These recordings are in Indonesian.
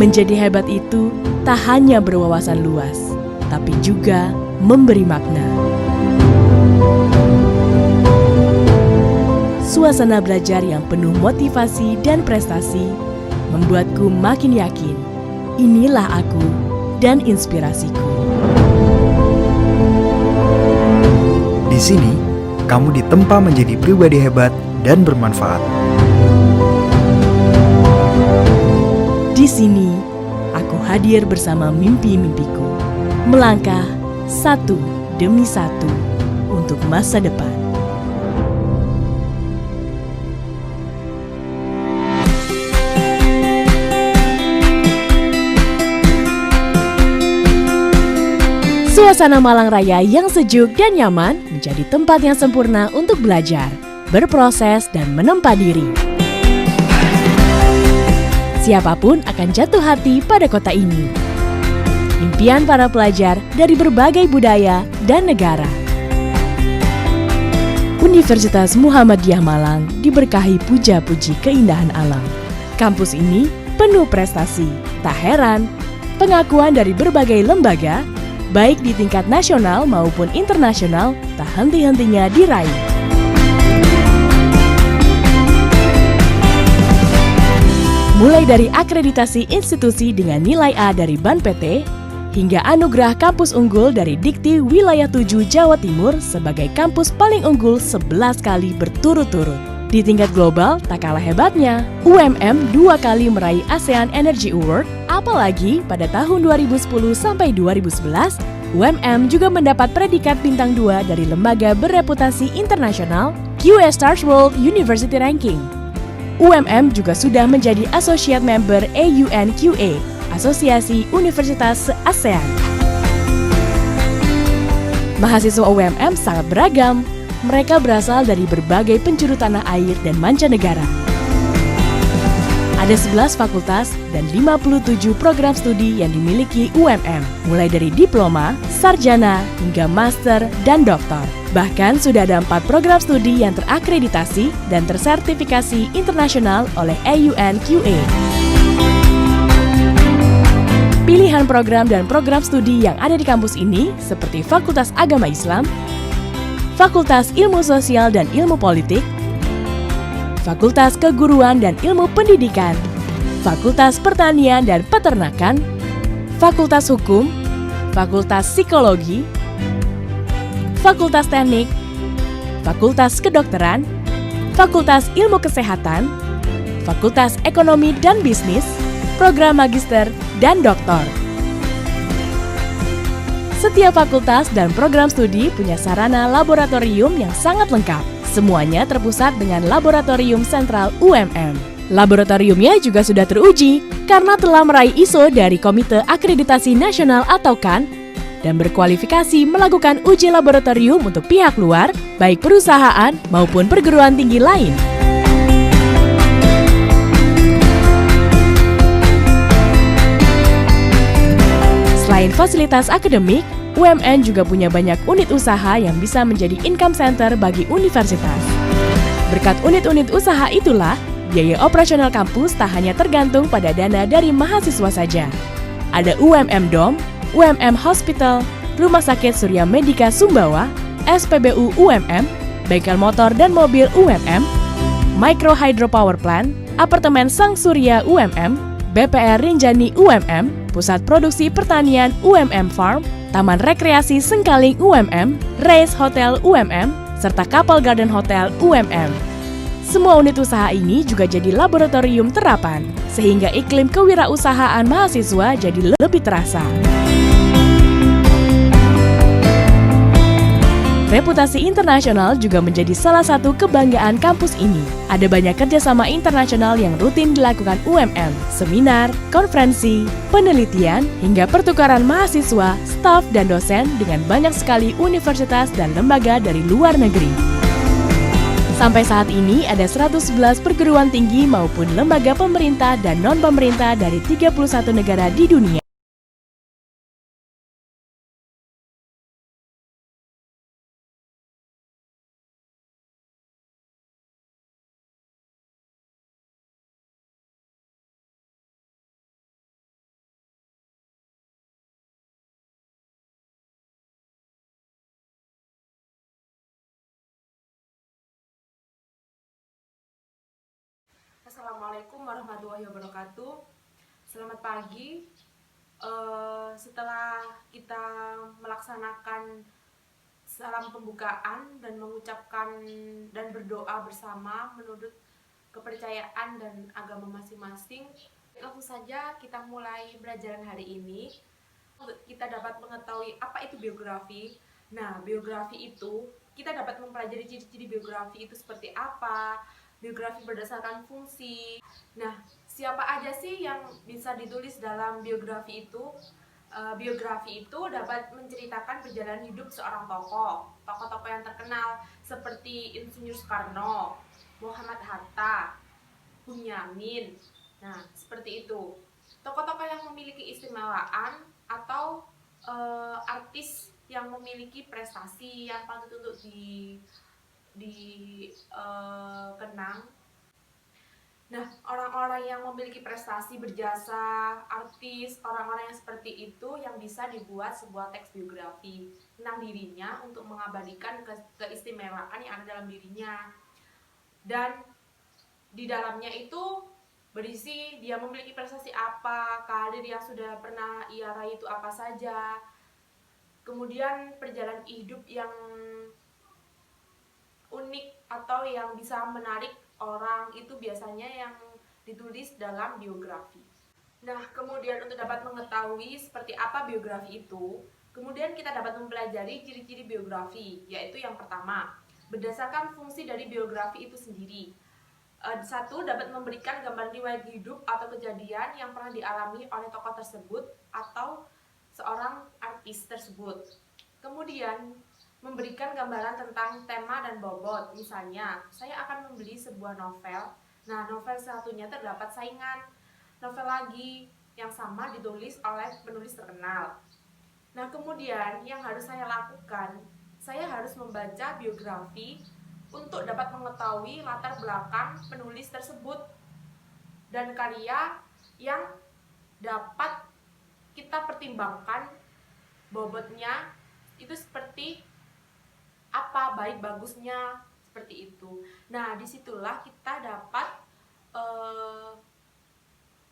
Menjadi hebat itu tak hanya berwawasan luas, tapi juga memberi makna. Suasana belajar yang penuh motivasi dan prestasi membuatku makin yakin, inilah aku dan inspirasiku. Di sini, kamu ditempa menjadi pribadi hebat dan bermanfaat. Di sini, aku hadir bersama mimpi-mimpiku, melangkah satu demi satu untuk masa depan. Suasana Malang Raya yang sejuk dan nyaman menjadi tempat yang sempurna untuk belajar, berproses, dan menempa diri. Siapapun akan jatuh hati pada kota ini. Impian para pelajar dari berbagai budaya dan negara. Universitas Muhammadiyah Malang diberkahi puja-puji keindahan alam. Kampus ini penuh prestasi. Tak heran, pengakuan dari berbagai lembaga, baik di tingkat nasional maupun internasional, tak henti-hentinya diraih. Mulai dari akreditasi institusi dengan nilai A dari BAN PT, hingga anugerah kampus unggul dari Dikti Wilayah 7 Jawa Timur sebagai kampus paling unggul 11 kali berturut-turut. Di tingkat global, tak kalah hebatnya, UMM 2 kali meraih ASEAN Energy Award, apalagi pada tahun 2010 sampai 2011, UMM juga mendapat predikat bintang 2 dari lembaga bereputasi internasional QS Stars World University Ranking. UMM juga sudah menjadi Associate Member AUNQA, Asosiasi Universitas ASEAN. Mahasiswa UMM sangat beragam. Mereka berasal dari berbagai penjuru tanah air dan mancanegara. Ada 11 fakultas dan 57 program studi yang dimiliki UMM, mulai dari diploma, sarjana, hingga master, dan doktor. Bahkan sudah ada 4 program studi yang terakreditasi dan tersertifikasi internasional oleh AUNQA. Pilihan program dan program studi yang ada di kampus ini seperti Fakultas Agama Islam, Fakultas Ilmu Sosial dan Ilmu Politik, Fakultas Keguruan dan Ilmu Pendidikan, Fakultas Pertanian dan Peternakan, Fakultas Hukum, Fakultas Psikologi, Fakultas Teknik, Fakultas Kedokteran, Fakultas Ilmu Kesehatan, Fakultas Ekonomi dan Bisnis, Program Magister, dan Doktor. Setiap fakultas dan program studi punya sarana laboratorium yang sangat lengkap. Semuanya terpusat dengan Laboratorium Sentral UMM. Laboratoriumnya juga sudah teruji karena telah meraih ISO dari Komite Akreditasi Nasional atau KAN dan berkualifikasi melakukan uji laboratorium untuk pihak luar, baik perusahaan maupun perguruan tinggi lain. Selain fasilitas akademik, UMN juga punya banyak unit usaha yang bisa menjadi income center bagi universitas. Berkat unit-unit usaha itulah, biaya operasional kampus tak hanya tergantung pada dana dari mahasiswa saja. Ada UMM Dom, UMM Hospital, Rumah Sakit Surya Medika Sumbawa, SPBU UMM, bengkel motor dan mobil UMM, Micro Hydro Power Plant, Apartemen Sang Surya UMM, BPR Rinjani UMM, Pusat Produksi Pertanian UMM Farm, Taman Rekreasi Sengkaling UMM, Race Hotel UMM, serta Kapal Garden Hotel UMM. Semua unit usaha ini juga jadi laboratorium terapan, sehingga iklim kewirausahaan mahasiswa jadi lebih terasa. Reputasi internasional juga menjadi salah satu kebanggaan kampus ini. Ada banyak kerjasama internasional yang rutin dilakukan UMM, seminar, konferensi, penelitian, hingga pertukaran mahasiswa, staf, dan dosen dengan banyak sekali universitas dan lembaga dari luar negeri. Sampai saat ini ada 111 perguruan tinggi maupun lembaga pemerintah dan non-pemerintah dari 31 negara di dunia. Assalamualaikum warahmatullahi wabarakatuh. Selamat pagi. Setelah kita melaksanakan salam pembukaan dan mengucapkan dan berdoa bersama menurut kepercayaan dan agama masing-masing, langsung saja kita mulai pelajaran hari ini. Kita dapat mengetahui apa itu biografi. Nah, biografi itu kita dapat mempelajari ciri-ciri biografi itu seperti apa, biografi berdasarkan fungsi. Nah, siapa aja sih yang bisa ditulis dalam biografi itu? Biografi itu dapat menceritakan perjalanan hidup seorang tokoh-tokoh yang terkenal seperti Insinyur Soekarno, Muhammad Hatta, Bunyamin. Nah, seperti itu. Tokoh-tokoh yang memiliki istimewaan atau artis yang memiliki prestasi yang patut untuk dikenang. Nah, orang-orang yang memiliki prestasi berjasa, artis, orang-orang yang seperti itu yang bisa dibuat sebuah teks biografi tentang dirinya untuk mengabadikan keistimewaan yang ada dalam dirinya. Dan di dalamnya itu berisi dia memiliki prestasi apa, karir yang sudah pernah ia raih itu apa saja, kemudian perjalanan hidup yang unik atau yang bisa menarik orang itu biasanya yang ditulis dalam biografi. Nah, kemudian untuk dapat mengetahui seperti apa biografi itu, kemudian kita dapat mempelajari ciri-ciri biografi, yaitu yang pertama, berdasarkan fungsi dari biografi itu sendiri. Satu, dapat memberikan gambaran riwayat hidup atau kejadian yang pernah dialami oleh tokoh tersebut atau seorang artis tersebut. Kemudian, memberikan gambaran tentang tema dan bobot. Misalnya, saya akan membeli sebuah novel. Nah, novel satunya terdapat saingan novel lagi yang sama ditulis oleh penulis terkenal. Nah, kemudian yang harus saya lakukan, saya harus membaca biografi untuk dapat mengetahui latar belakang penulis tersebut dan karya yang dapat kita pertimbangkan bobotnya itu seperti apa, baik bagusnya seperti itu. Nah, disitulah kita dapat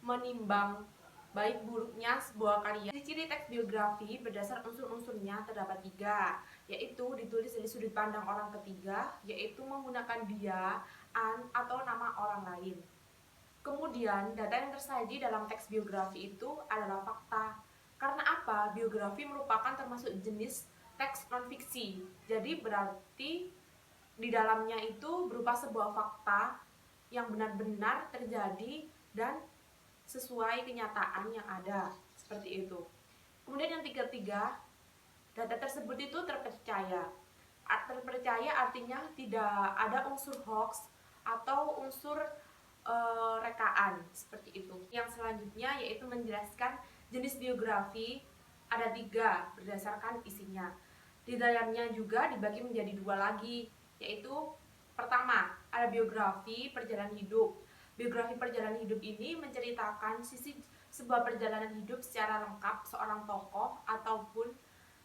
menimbang baik buruknya sebuah karya. Ciri-ciri teks biografi berdasar unsur-unsurnya terdapat 3, yaitu ditulis dari sudut pandang orang ketiga, yaitu menggunakan dia, an, atau nama orang lain. Kemudian, data yang tersaji dalam teks biografi itu adalah fakta. Karena apa? Biografi merupakan termasuk jenis teks non-fiksi. Jadi berarti di dalamnya itu berupa sebuah fakta yang benar-benar terjadi dan sesuai kenyataan yang ada, seperti itu. Kemudian yang ketiga, data tersebut itu terpercaya. Terpercaya artinya tidak ada unsur hoax atau unsur rekaan, seperti itu. Yang selanjutnya yaitu menjelaskan jenis biografi ada 3 berdasarkan isinya. Di dalamnya juga dibagi menjadi 2 lagi, yaitu pertama ada biografi perjalanan hidup. Biografi perjalanan hidup ini menceritakan sisi sebuah perjalanan hidup secara lengkap seorang tokoh ataupun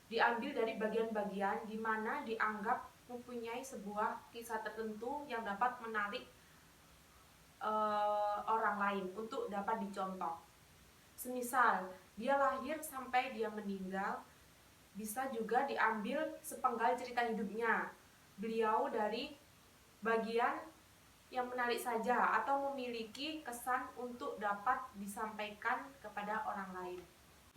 diambil dari bagian-bagian di mana dianggap mempunyai sebuah kisah tertentu yang dapat menarik orang lain untuk dapat dicontoh. Semisal dia lahir sampai dia meninggal, bisa juga diambil sepenggal cerita hidupnya beliau dari bagian yang menarik saja atau memiliki kesan untuk dapat disampaikan kepada orang lain.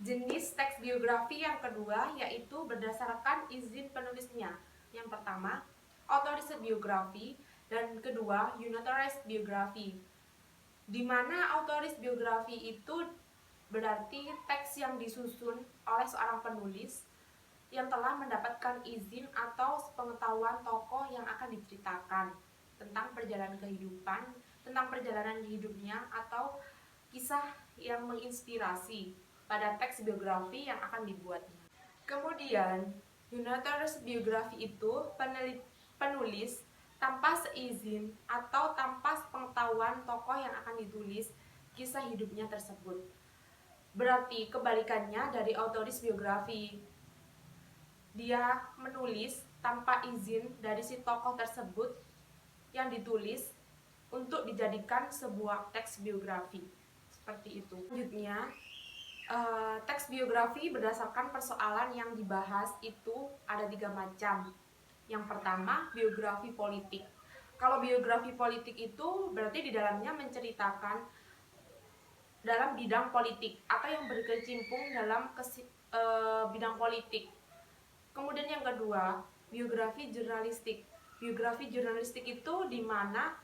Jenis teks biografi yang kedua yaitu berdasarkan izin penulisnya. Yang pertama, authorized biography, dan kedua, unauthorized biography. Di mana authorized biography itu berarti teks yang disusun oleh seorang penulis yang telah mendapatkan izin atau pengetahuan tokoh yang akan diceritakan tentang perjalanan kehidupan, tentang perjalanan hidupnya atau kisah yang menginspirasi pada teks biografi yang akan dibuatnya. Kemudian, unauthorized biography itu penulis tanpa seizin atau tanpa pengetahuan tokoh yang akan ditulis kisah hidupnya tersebut. Berarti kebalikannya dari authorized biography. Dia menulis tanpa izin dari si tokoh tersebut yang ditulis untuk dijadikan sebuah teks biografi. Seperti itu. Selanjutnya, teks biografi berdasarkan persoalan yang dibahas itu ada 3 macam. Yang pertama, biografi politik. Kalau biografi politik itu berarti di dalamnya menceritakan dalam bidang politik atau yang berkecimpung dalam bidang politik. Kemudian yang kedua, biografi jurnalistik. Biografi jurnalistik itu di mana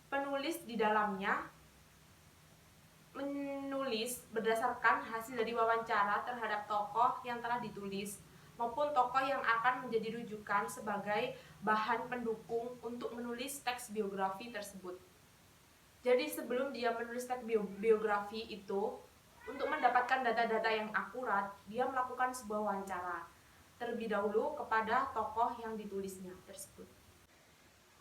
penulis di dalamnya menulis berdasarkan hasil dari wawancara terhadap tokoh yang telah ditulis maupun tokoh yang akan menjadi rujukan sebagai bahan pendukung untuk menulis teks biografi tersebut. Jadi sebelum dia menulis teks biografi itu, untuk mendapatkan data-data yang akurat, dia melakukan sebuah wawancara terlebih dahulu kepada tokoh yang ditulisnya tersebut.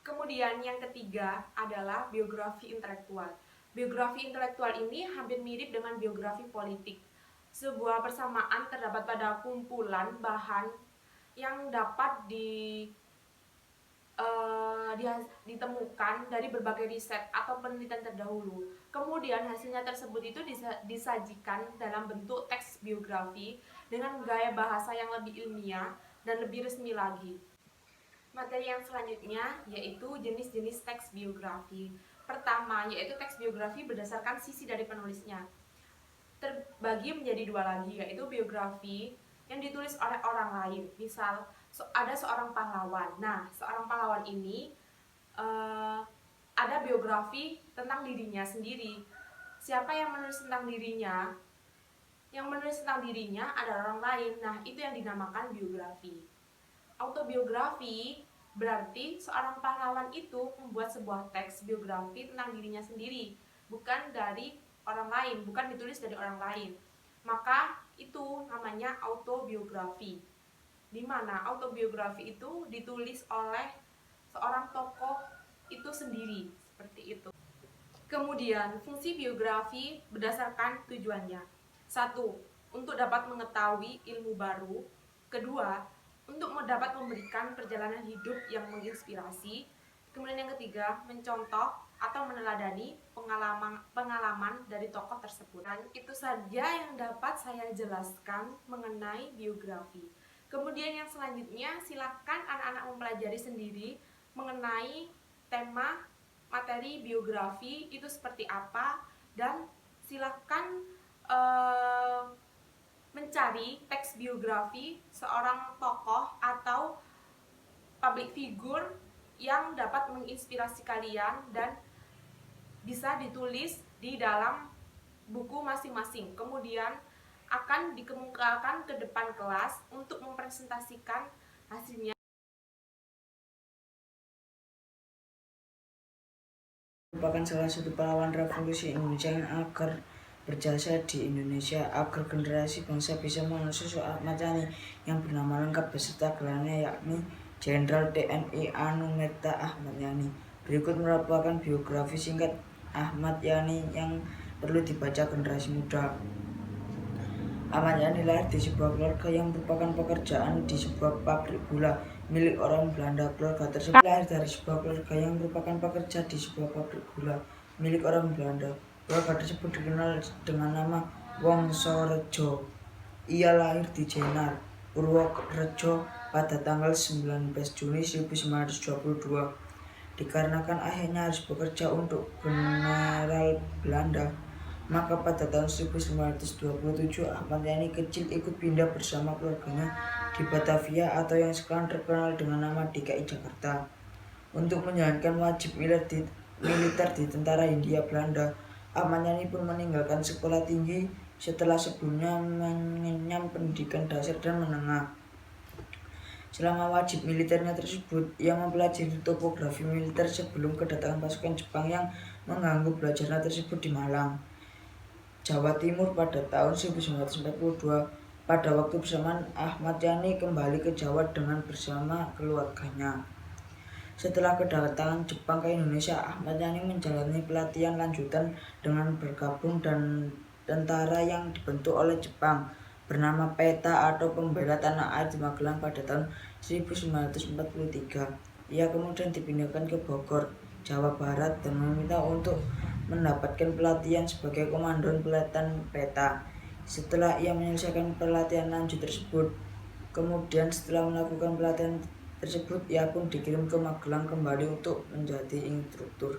Kemudian yang ketiga adalah biografi intelektual. Biografi intelektual ini hampir mirip dengan biografi politik. Sebuah persamaan terdapat pada kumpulan bahan yang dapat ditemukan dari berbagai riset atau penelitian terdahulu. Kemudian hasilnya tersebut itu disajikan dalam bentuk teks biografi dengan gaya bahasa yang lebih ilmiah dan lebih resmi lagi. Materi yang selanjutnya yaitu jenis-jenis teks biografi. Pertama, yaitu teks biografi berdasarkan sisi dari penulisnya. Terbagi menjadi 2 lagi, yaitu biografi yang ditulis oleh orang lain. Misal, ada seorang pahlawan. Nah, seorang pahlawan ini ada biografi tentang dirinya sendiri. Siapa yang menulis tentang dirinya? Yang menulis tentang dirinya ada orang lain. Nah, itu yang dinamakan biografi. Autobiografi berarti seorang pahlawan itu membuat sebuah teks biografi tentang dirinya sendiri, bukan dari orang lain, bukan ditulis dari orang lain. Maka itu namanya autobiografi. Di mana autobiografi itu ditulis oleh seorang tokoh itu sendiri, seperti itu. Kemudian, fungsi biografi berdasarkan tujuannya. 1. Untuk dapat mengetahui ilmu baru. Kedua, untuk dapat memberikan perjalanan hidup yang menginspirasi. Kemudian yang ketiga, mencontoh atau meneladani pengalaman dari tokoh tersebut. Dan itu saja yang dapat saya jelaskan mengenai biografi. Kemudian yang selanjutnya, silakan anak-anak mempelajari sendiri mengenai tema materi biografi itu seperti apa, dan silakan mencari teks biografi seorang tokoh atau public figure yang dapat menginspirasi kalian dan bisa ditulis di dalam buku masing-masing. Kemudian akan dikemukakan ke depan kelas untuk mempresentasikan hasilnya. Merupakan salah satu pahlawan revolusi Indonesia yang agar berjasa di Indonesia agar generasi bangsa bisa mengenal sosok Ahmad Yani yang bernama lengkap beserta gelarnya yakni Jenderal TNI Anumeta Ahmad Yani. Berikut merupakan biografi singkat Ahmad Yani yang perlu dibaca generasi muda. Ahmad Yani lahir di sebuah keluarga yang merupakan pekerjaan di sebuah pabrik gula milik orang Belanda. Keluarga tersebut lahir dari sebuah keluarga yang merupakan pekerja di sebuah pabrik gula milik orang Belanda. Keluarga tersebut dikenal dengan nama Wongsorejo. Ia lahir di Jenar, Purworejo pada tanggal 19 Juni 1922. Dikarenakan ayahnya harus bekerja untuk General Belanda, maka pada tahun 1927 Ahmad Yani kecil ikut pindah bersama keluarganya di Batavia atau yang sekarang terkenal dengan nama DKI Jakarta untuk menjalankan wajib militer di tentara Hindia Belanda. Ahmad Yani pun meninggalkan sekolah tinggi setelah sebelumnya mengenyam pendidikan dasar dan menengah. Selama wajib militernya tersebut, ia mempelajari topografi militer sebelum kedatangan pasukan Jepang yang mengganggu belajarnya tersebut di Malang, Jawa Timur pada tahun 1942. Pada waktu bersamaan, Ahmad Yani kembali ke Jawa dengan bersama keluarganya. Setelah kedatangan Jepang ke Indonesia, Ahmad Yani menjalani pelatihan lanjutan dengan bergabung dan tentara yang dibentuk oleh Jepang bernama PETA atau Pembela Tanah Air di Magelang pada tahun 1943. Ia kemudian dipindahkan ke Bogor Jawa Barat dan meminta untuk mendapatkan pelatihan sebagai komandan pelatihan peta. Setelah ia menyelesaikan pelatihan lanjut tersebut, kemudian setelah melakukan pelatihan tersebut, ia pun dikirim ke Magelang kembali untuk menjadi instruktur.